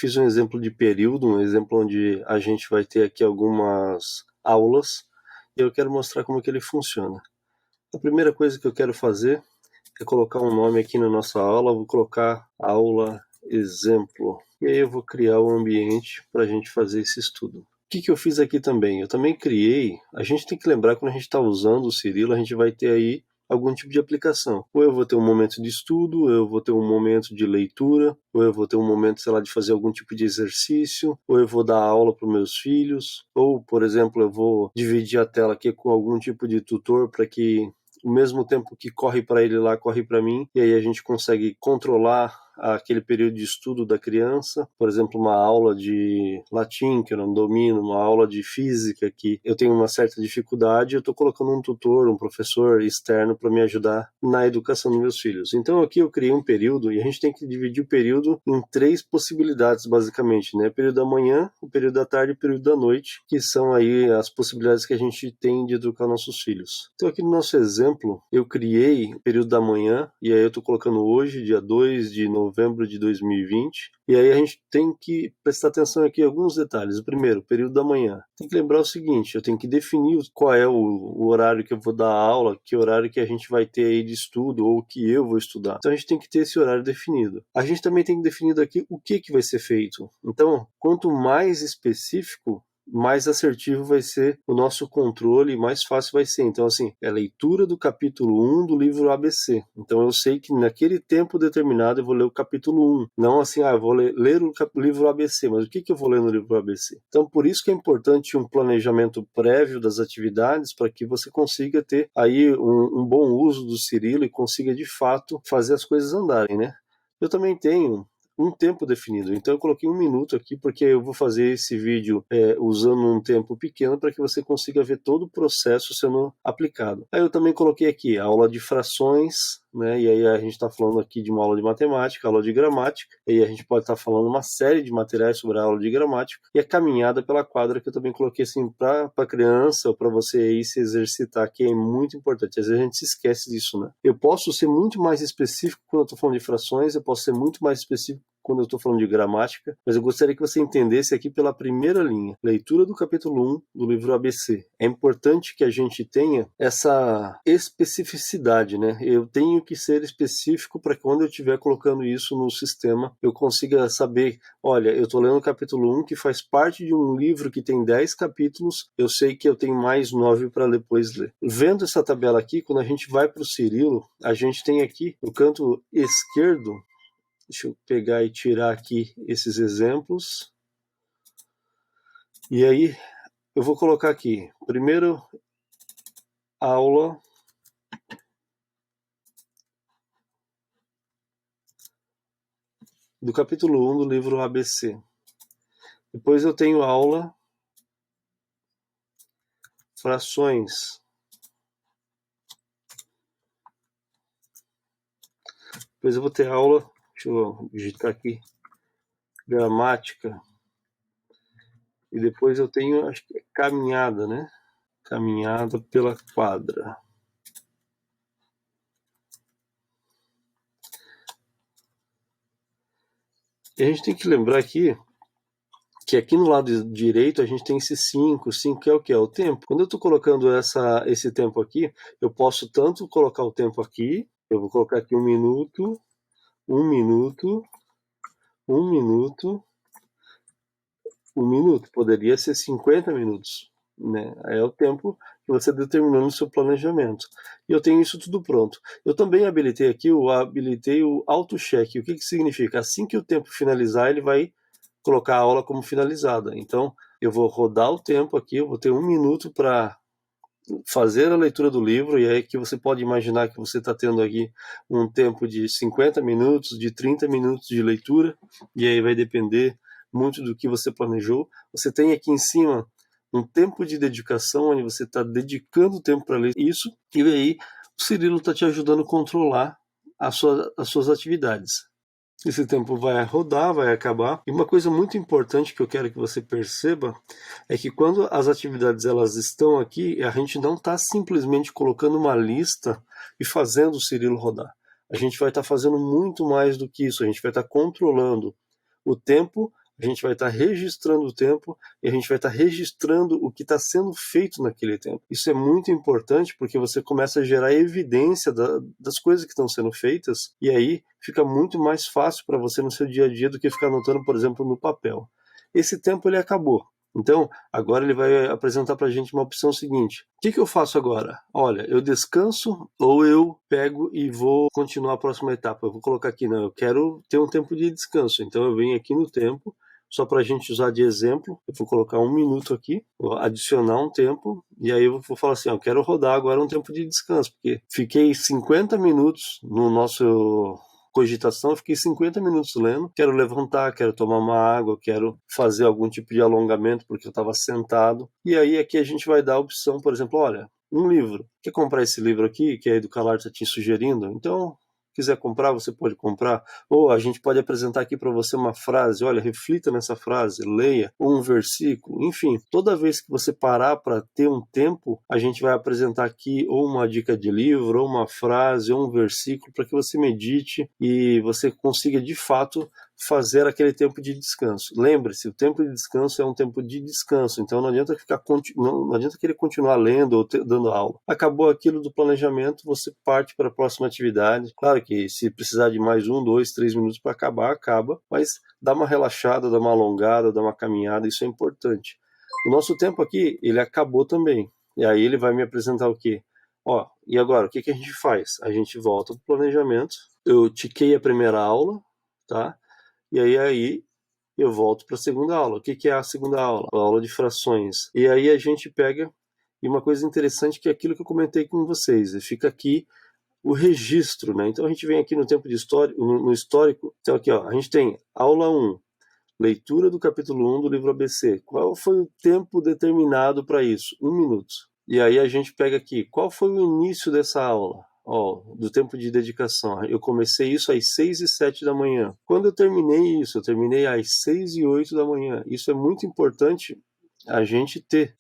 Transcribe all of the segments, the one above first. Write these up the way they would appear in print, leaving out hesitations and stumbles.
fiz um exemplo de período, um exemplo onde a gente vai ter aqui algumas aulas, e eu quero mostrar como que ele funciona. A primeira coisa que eu quero fazer é colocar um nome aqui na nossa aula, vou colocar aula exemplo, e aí eu vou criar o ambiente para a gente fazer esse estudo. O que eu fiz aqui também? Eu também criei, a gente tem que lembrar que quando a gente está usando o Cirilo, a gente vai ter aí algum tipo de aplicação. Ou eu vou ter um momento de estudo, ou eu vou ter um momento de leitura, ou eu vou ter um momento, sei lá, de fazer algum tipo de exercício, ou eu vou dar aula para os meus filhos, ou, por exemplo, eu vou dividir a tela aqui com algum tipo de tutor para que o mesmo tempo que corre para ele lá, corre para mim, e aí a gente consegue controlar aquele período de estudo da criança, por exemplo, uma aula de latim que eu não domino, uma aula de física que eu tenho uma certa dificuldade, eu estou colocando um tutor, um professor externo para me ajudar na educação dos meus filhos. Então aqui eu criei um período e a gente tem que dividir o período em 3 possibilidades basicamente, né? O período da manhã, o período da tarde e o período da noite, que são aí as possibilidades que a gente tem de educar nossos filhos. Então aqui no nosso exemplo, eu criei o período da manhã, e aí eu estou colocando hoje, dia 2 de novembro de 2020, e aí a gente tem que prestar atenção aqui em alguns detalhes. O primeiro, período da manhã. Tem que lembrar o seguinte, eu tenho que definir qual é o horário que eu vou dar aula, que horário que a gente vai ter aí de estudo, ou que eu vou estudar. Então a gente tem que ter esse horário definido. A gente também tem definido aqui o que vai ser feito. Então, quanto mais específico, mais assertivo vai ser o nosso controle e mais fácil vai ser. Então, assim, é a leitura do capítulo 1 do livro ABC. Então, eu sei que naquele tempo determinado eu vou ler o capítulo 1. Não assim, eu vou ler o livro ABC, mas o que eu vou ler no livro ABC? Então, por isso que é importante um planejamento prévio das atividades para que você consiga ter aí um bom uso do Cirilo e consiga, de fato, fazer as coisas andarem, né? Eu também tenho um tempo definido. Então eu coloquei 1 minuto aqui porque eu vou fazer esse vídeo usando um tempo pequeno para que você consiga ver todo o processo sendo aplicado. Aí eu também coloquei aqui a aula de frações, né? E aí a gente está falando aqui de uma aula de matemática, aula de gramática, e aí a gente pode estar falando uma série de materiais sobre a aula de gramática, e a caminhada pela quadra que eu também coloquei assim para a criança ou para você aí se exercitar, que é muito importante. Às vezes a gente se esquece disso, né? Eu posso ser muito mais específico quando eu estou falando de frações, eu posso ser muito mais específico quando eu estou falando de gramática, mas eu gostaria que você entendesse aqui pela primeira linha, leitura do capítulo 1 do livro ABC. É importante que a gente tenha essa especificidade, né? Eu tenho que ser específico para que quando eu estiver colocando isso no sistema, eu consiga saber, olha, eu estou lendo o capítulo 1 que faz parte de um livro que tem 10 capítulos, eu sei que eu tenho mais 9 para depois ler. Vendo essa tabela aqui, quando a gente vai para o Cirilo, a gente tem aqui no canto esquerdo, deixa eu pegar e tirar aqui esses exemplos. E aí, eu vou colocar aqui, primeiro, aula do capítulo 1 do livro ABC. Depois eu tenho aula frações. Depois eu vou ter aula, deixa eu digitar aqui, gramática. E depois eu tenho, acho que é caminhada, né? Caminhada pela quadra. E a gente tem que lembrar aqui que aqui no lado direito a gente tem esse 5 que é o que? É o tempo. Quando eu estou colocando esse tempo aqui, eu posso tanto colocar o tempo aqui, eu vou colocar aqui 1 minuto, 1 minuto, 1 minuto, 1 minuto. Poderia ser 50 minutos, né? É o tempo que você determinou no seu planejamento. E eu tenho isso tudo pronto. Eu também habilitei aqui, habilitei o auto-check. O que significa? Assim que o tempo finalizar, ele vai colocar a aula como finalizada. Então, eu vou rodar o tempo aqui, eu vou ter 1 minuto para fazer a leitura do livro, e aí que você pode imaginar que você está tendo aqui um tempo de 50 minutos, de 30 minutos de leitura, e aí vai depender muito do que você planejou. Você tem aqui em cima um tempo de dedicação, onde você está dedicando tempo para ler isso, e aí o Cirilo está te ajudando a controlar as suas atividades. Esse tempo vai rodar, vai acabar. E uma coisa muito importante que eu quero que você perceba é que quando as atividades elas estão aqui, a gente não está simplesmente colocando uma lista e fazendo o Cirilo rodar. A gente vai estar fazendo muito mais do que isso. A gente vai estar controlando o tempo a gente vai estar registrando o tempo e a gente vai estar registrando o que está sendo feito naquele tempo. Isso é muito importante porque você começa a gerar evidência das coisas que estão sendo feitas e aí fica muito mais fácil para você no seu dia a dia do que ficar anotando, por exemplo, no papel. Esse tempo ele acabou. Então, agora ele vai apresentar para a gente uma opção seguinte. O que eu faço agora? Olha, eu descanso ou eu pego e vou continuar a próxima etapa? Eu vou colocar aqui, não, eu quero ter um tempo de descanso. Então, eu venho aqui no tempo, só para a gente usar de exemplo, eu vou colocar 1 minuto aqui, vou adicionar um tempo, e aí eu vou falar assim, eu quero rodar agora um tempo de descanso, porque fiquei 50 minutos no nosso cogitação, eu fiquei 50 minutos lendo, quero levantar, quero tomar uma água, quero fazer algum tipo de alongamento porque eu estava sentado, e aí aqui a gente vai dar a opção, por exemplo, olha, um livro, quer comprar esse livro aqui, que a Educalar está te sugerindo? Então, quiser comprar, você pode comprar, ou a gente pode apresentar aqui para você uma frase, olha, reflita nessa frase, leia, ou um versículo, enfim, toda vez que você parar para ter um tempo, a gente vai apresentar aqui ou uma dica de livro, ou uma frase, ou um versículo, para que você medite e você consiga de fato fazer aquele tempo de descanso. Lembre-se, o tempo de descanso é um tempo de descanso, então não adianta não adianta querer continuar lendo ou dando aula. Acabou aquilo do planejamento, você parte para a próxima atividade. Claro que se precisar de mais 1, 2, 3 minutos para acabar, acaba, mas dá uma relaxada, dá uma alongada, dá uma caminhada, isso é importante. O nosso tempo aqui, ele acabou também. E aí ele vai me apresentar o quê? Ó, e agora, o que a gente faz? A gente volta para o planejamento, eu tiquei a primeira aula, tá? E aí eu volto para a segunda aula. O que é a segunda aula? A aula de frações. E aí a gente pega, e uma coisa interessante que é aquilo que eu comentei com vocês, fica aqui o registro, né? Então a gente vem aqui no tempo de histórico, no histórico, então aqui ó, a gente tem aula 1, leitura do capítulo 1 do livro ABC. Qual foi o tempo determinado para isso? 1 minuto. E aí a gente pega aqui, qual foi o início dessa aula? Do tempo de dedicação. Eu comecei isso às 6h07 da manhã. Quando eu terminei isso, eu terminei às 6h08 da manhã. Isso é muito importante a gente ter.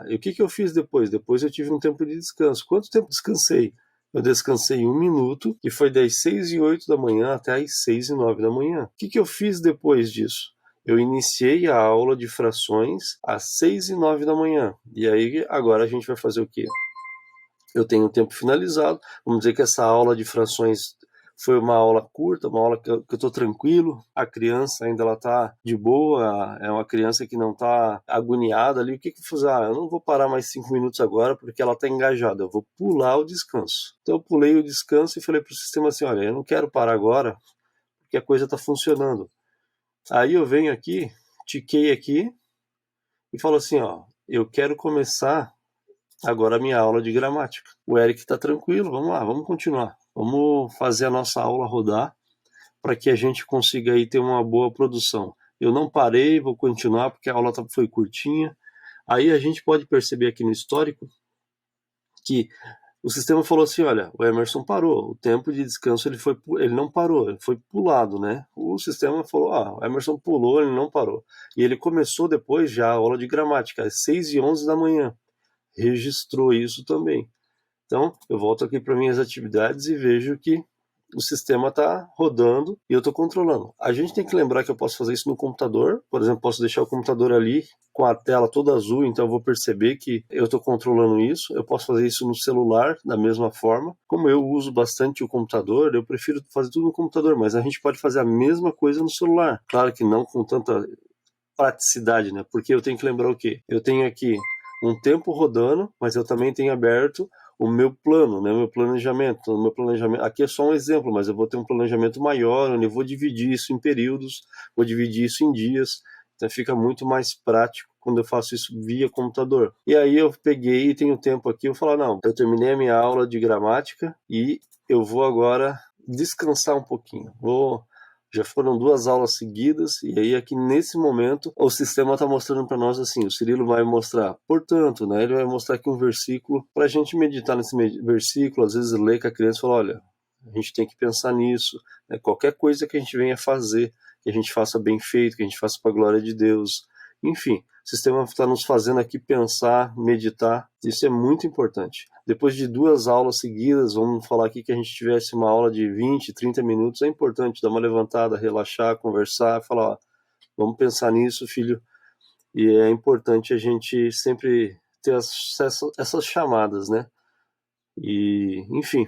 E o que eu fiz depois? Depois eu tive um tempo de descanso. Quanto tempo descansei? Eu descansei 1 minuto, que foi das 6h08 da manhã até às 6h09 da manhã. O que eu fiz depois disso? Eu iniciei a aula de frações às 6h09 da manhã. E aí, agora a gente vai fazer o quê? Eu tenho o tempo finalizado. Vamos dizer que essa aula de frações foi uma aula curta, uma aula que eu estou tranquilo. A criança ainda ela está de boa, é uma criança que não está agoniada ali. O que eu fiz? Eu não vou parar mais 5 minutos agora porque ela está engajada. Eu vou pular o descanso. Então eu pulei o descanso e falei para o sistema assim, olha, eu não quero parar agora porque a coisa está funcionando. Aí eu venho aqui, tiquei aqui e falo assim, eu quero começar agora a minha aula de gramática. O Eric está tranquilo, vamos lá, vamos continuar. Vamos fazer a nossa aula rodar para que a gente consiga aí ter uma boa produção. Eu não parei, vou continuar porque a aula foi curtinha. Aí a gente pode perceber aqui no histórico que o sistema falou assim, olha, o Emerson parou, o tempo de descanso ele não parou, ele foi pulado, né? O sistema falou, o Emerson pulou, ele não parou. E ele começou depois já a aula de gramática, às 6h11 da manhã. Registrou isso também. Então, eu volto aqui para minhas atividades e vejo que o sistema está rodando e eu estou controlando. A gente tem que lembrar que eu posso fazer isso no computador. Por exemplo, posso deixar o computador ali com a tela toda azul, então eu vou perceber que eu estou controlando isso. Eu posso fazer isso no celular da mesma forma. Como eu uso bastante o computador, eu prefiro fazer tudo no computador, mas a gente pode fazer a mesma coisa no celular. Claro que não com tanta praticidade, né? Porque eu tenho que lembrar o quê? Eu tenho aqui um tempo rodando, mas eu também tenho aberto o meu plano, né, meu planejamento. O meu planejamento aqui é só um exemplo, mas eu vou ter um planejamento maior, onde eu vou dividir isso em períodos, vou dividir isso em dias, então fica muito mais prático quando eu faço isso via computador. E aí eu peguei e tenho tempo aqui, eu falo, não, eu terminei a minha aula de gramática e eu vou agora descansar um pouquinho. Já foram 2 aulas seguidas, e aí aqui nesse momento o sistema está mostrando para nós assim, o Cirilo vai mostrar, portanto, né, ele vai mostrar aqui um versículo para a gente meditar nesse versículo, às vezes ler com a criança e falar, olha, a gente tem que pensar nisso, né, qualquer coisa que a gente venha fazer, que a gente faça bem feito, que a gente faça para a glória de Deus, enfim, o sistema está nos fazendo aqui pensar, meditar, isso é muito importante. Depois de 2 aulas seguidas, vamos falar aqui que a gente tivesse uma aula de 20, 30 minutos, é importante dar uma levantada, relaxar, conversar, falar, Vamos pensar nisso, filho. E é importante a gente sempre ter acesso a essas chamadas, né? E, enfim,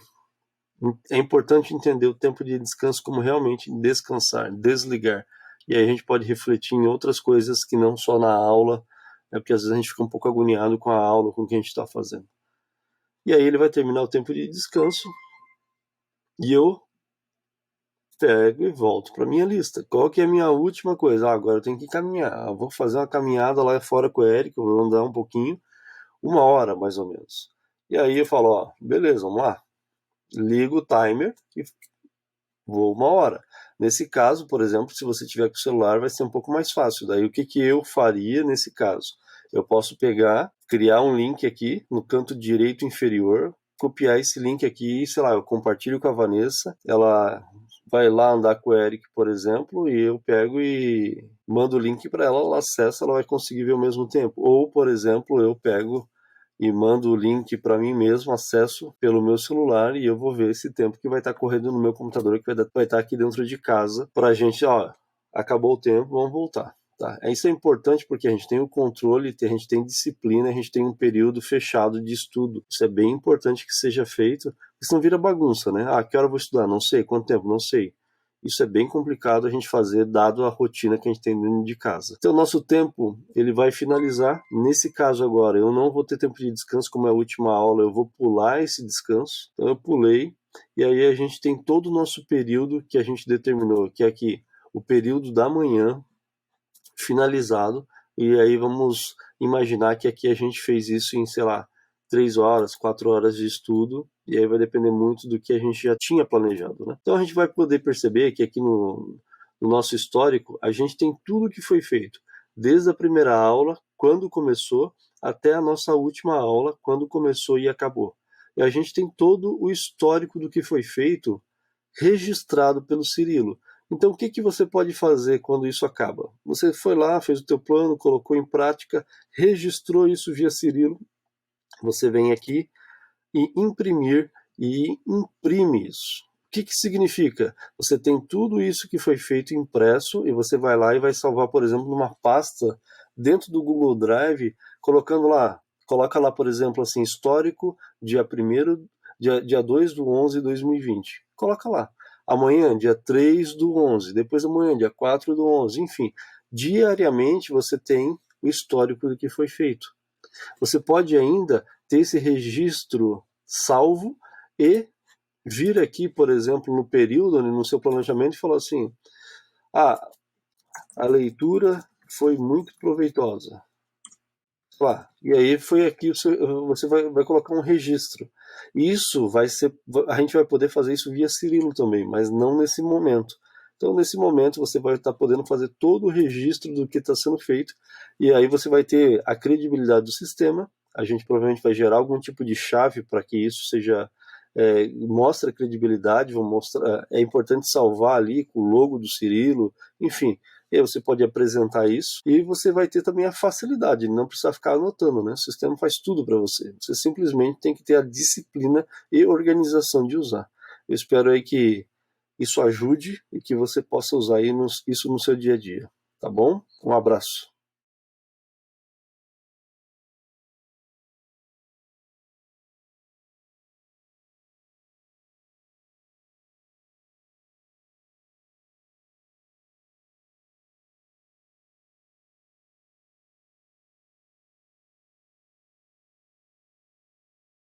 é importante entender o tempo de descanso como realmente descansar, desligar. E aí a gente pode refletir em outras coisas que não só na aula, porque às vezes a gente fica um pouco agoniado com a aula, com o que a gente está fazendo. E aí ele vai terminar o tempo de descanso e eu pego e volto para minha lista. Qual que é a minha última coisa? Agora eu tenho que caminhar. Eu vou fazer uma caminhada lá fora com o Eric, eu vou andar um pouquinho, 1 hora mais ou menos. E aí eu falo, ó, beleza, vamos lá. Ligo o timer e vou 1 hora. Nesse caso, por exemplo, se você tiver com o celular, vai ser um pouco mais fácil. Daí o que que eu faria nesse caso? Eu posso pegar, criar um link aqui no canto direito inferior, copiar esse link aqui, sei lá, eu compartilho com a Vanessa, ela vai lá andar com o Eric, por exemplo, e eu pego e mando o link para ela, ela acessa, ela vai conseguir ver ao mesmo tempo. Ou, por exemplo, eu pego e mando o link para mim mesmo, acesso pelo meu celular e eu vou ver esse tempo que vai estar correndo no meu computador, que vai estar aqui dentro de casa, para a gente, ó, acabou o tempo, vamos voltar. Tá? Isso é importante porque a gente tem o controle, a gente tem disciplina, a gente tem um período fechado de estudo. Isso é bem importante que seja feito, porque senão vira bagunça, né? Ah, que hora eu vou estudar? Não sei. Quanto tempo? Não sei. Isso é bem complicado a gente fazer, dado a rotina que a gente tem dentro de casa. Então, o nosso tempo, ele vai finalizar. Nesse caso agora, eu não vou ter tempo de descanso, como é a última aula, eu vou pular esse descanso. Então, eu pulei, e aí a gente tem todo o nosso período que a gente determinou, que é aqui, o período da manhã, finalizado, e aí vamos imaginar que aqui a gente fez isso em, sei lá, 3 horas, 4 horas de estudo, e aí vai depender muito do que a gente já tinha planejado, né? Então a gente vai poder perceber que aqui no nosso histórico, a gente tem tudo que foi feito, desde a primeira aula, quando começou, até a nossa última aula, quando começou e acabou. E a gente tem todo o histórico do que foi feito registrado pelo Cirilo. Então, o que que você pode fazer quando isso acaba? Você foi lá, fez o teu plano, colocou em prática, registrou isso via Cirilo. Você vem aqui e imprimir e imprime isso. O que que significa? Você tem tudo isso que foi feito impresso e você vai lá e vai salvar, por exemplo, numa pasta dentro do Google Drive, colocando lá, coloca lá, por exemplo, assim, histórico, dia 2 do 11 de 2020. Coloca lá. Amanhã, dia 3 do 11, depois amanhã, dia 4 do 11, enfim. Diariamente você tem o histórico do que foi feito. Você pode ainda ter esse registro salvo e vir aqui, por exemplo, no período, no seu planejamento e falar assim, ah, a leitura foi muito proveitosa. E aí foi aqui, você vai colocar um registro. Isso vai ser, a gente vai poder fazer isso via Cirilo também, mas não nesse momento. Então, nesse momento, você vai estar podendo fazer todo o registro do que está sendo feito, e aí você vai ter a credibilidade do sistema. A gente provavelmente vai gerar algum tipo de chave para que isso seja, mostre a credibilidade, é importante salvar ali com o logo do Cirilo, enfim. E aí você pode apresentar isso e você vai ter também a facilidade, não precisa ficar anotando, né? O sistema faz tudo para você. Você simplesmente tem que ter a disciplina e organização de usar. Eu espero aí que isso ajude e que você possa usar isso no seu dia a dia, tá bom? Um abraço.